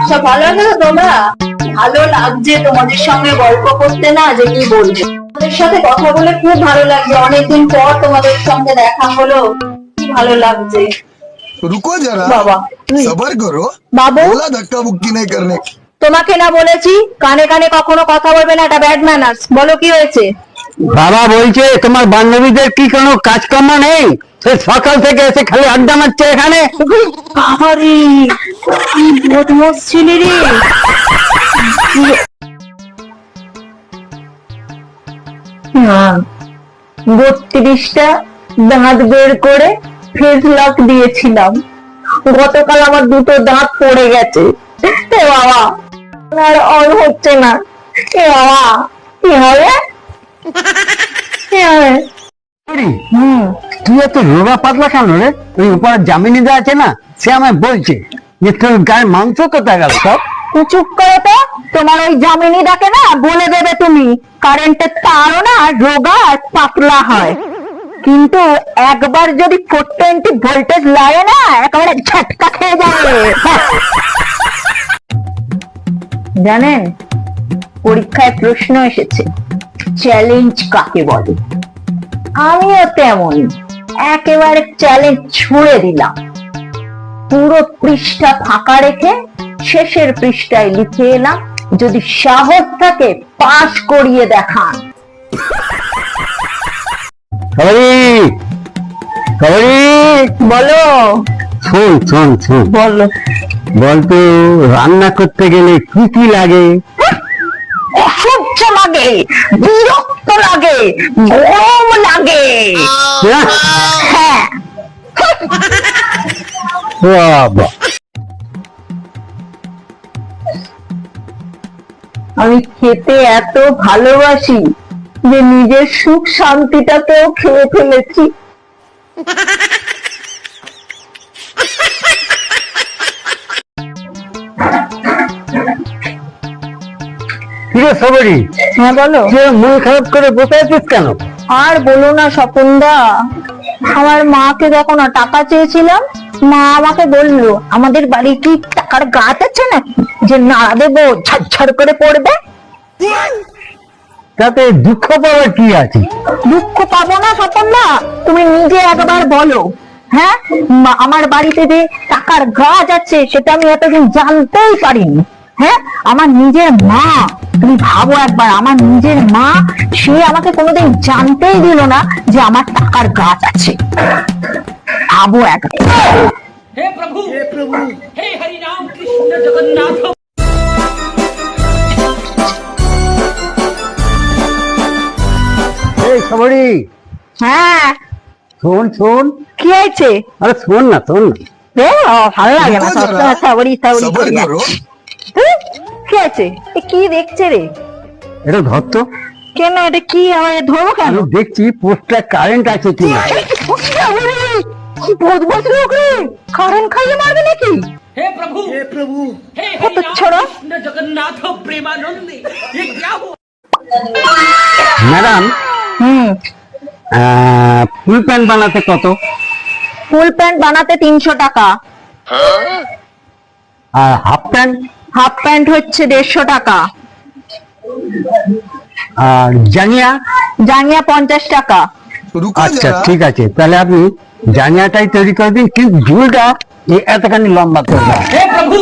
সব ভালো আছে তো তোমরা? ভালো লাগছে তোমাদের সঙ্গে গল্প করতে, না যে কি বলবো। তোমাদের সাথে কথা বলে খুব ভালো লাগছে, অনেকদিন পর তোমাদের সঙ্গে দেখা হলো, কি ভালো লাগছে। रुको जरा বাবা सबर करो বাবু, बोला धक्का मुक्की नहीं करने তোমাকে না বলেছি কানে কানে কখনো কথা বলবে না, এটা ব্যাড ম্যানার্স। বলো কি হয়েছে? বাবা বলছে তোমার বান্ধবীদের কি কোনো কাজকর্ম নেই, সে সকাল থেকে এসে খালি আড্ডা মারছে এখানে। বাবারে, কি বদমাস ছেলে রে। না, 32টা দাঁত বের করে ফেস লক দিয়েছিলাম, গতকাল আমার দুটো দাঁত পড়ে গেছে। এ বাবা, আর অন হচ্ছে না। এ বাবা, কি হবে? কি হবে? তুই এত রোগা পাতলা কেন রে? ওই উপরে জামিনিদা আছে না, সে আমায় বলছে যে তোর গায়ে মাংস কোথায় গেল সব। তুই চুপ করো তো, তোমার ওই জামিনী ডাকে না বলে দেবে তুমি, কারেন্টের তারও না রোগা আর পাতলা হয়, কিন্তু একবার যদি 420 ভোল্টেজ লাগে না একেবারে ঝটকা খেয়ে যাবে। জানেন, পরীক্ষায় প্রশ্ন এসেছে চ্যালেঞ্জ কাকে বলে। আমিও তেমন একেবারে চ্যালেঞ্জ ছুড়ে দিলাম, পুরো পৃষ্ঠা ফাঁকা রেখে শেষের পৃষ্ঠায় লিখে এলাম, যদি সাহস থাকে পাস করিয়ে দেখান। বলো শোন শোন শোন, বলো বলতো রান্না করতে গেলে কি কি লাগে? অসহ্য লাগে, বিরক্ত লাগে, গরম লাগে। হ্যাঁ, বাবা, আমি খেতে এত ভালোবাসি যে নিজের সুখ শান্তিটাকেও খেয়ে ফেলেছি। কিরে সবারই, হ্যাঁ বলো। মন খারাপ করে বসে আছিস কেন? আর বলো না স্বপনদা, আমার মাকে যখন টাকা চেয়েছিলাম, মা আমাকে বললো আমাদের বাড়ি কি টাকার গাছ আছে নাকি যে না দেবো ঝরঝর করে পড়বে। তাতে দুঃখ পাওয়ার কি আছে? দুঃখ পাবো না স্বপনদা, তুমি নিজে একবার বলো। হ্যাঁ, আমার বাড়িতে যে টাকার গাছ আছে সেটা আমি এতদিন জানতেই পারিনি। হ্যাঁ, আমার নিজের মা, তুমি ভাবো একবার, আমার নিজের মা, সে আমাকে কোনোদিন জানতেই দিল না যে আমার টাকার গাছ আছে। ভাবো একবার। हे प्रभु हे हरि राम कृष्ण जगन्नाथ। এই সবারই, হ্যাঁ, শোন শোন। কি হয়েছে? আরে শোন না, শোন না। ভালো লাগে না रुको जरा সবসময় সাবরি সাবরি सबर করে करो যাচ্ছে। কি আছে? এ কি দেখছে রে? এটা ধর তো। কেন, এটা কি? আমার ধরবো কেন? আমি দেখছি পোস্টটা কারেন্ট আছে কিনা। কি বদমাশ লোক রে, কারেন্ট খাইয়ে মারবে নাকি? हे प्रभु हे কত हरि राम ছড়া। कृष्ण जगन्नाथ प्रेमानंद, ये क्या हुआ? ম্যাডাম, ফুল প্যান্ট বানাতে কত? ফুল প্যান্ট বানাতে 300 টাকা, আর হাফ প্যান্ট? হাফ প্যান্ট হচ্ছে 150 টাকা, আর জাঙ্গিয়া? জাঙ্গিয়া 50 টাকা। रुको আচ্ছা जरा ঠিক আছে, তাহলে আপনি জাঙ্গিয়াটাই তৈরি করে দিন, কিন্তু ঝুলটা এতখানি লম্বা করবেন। हे प्रभु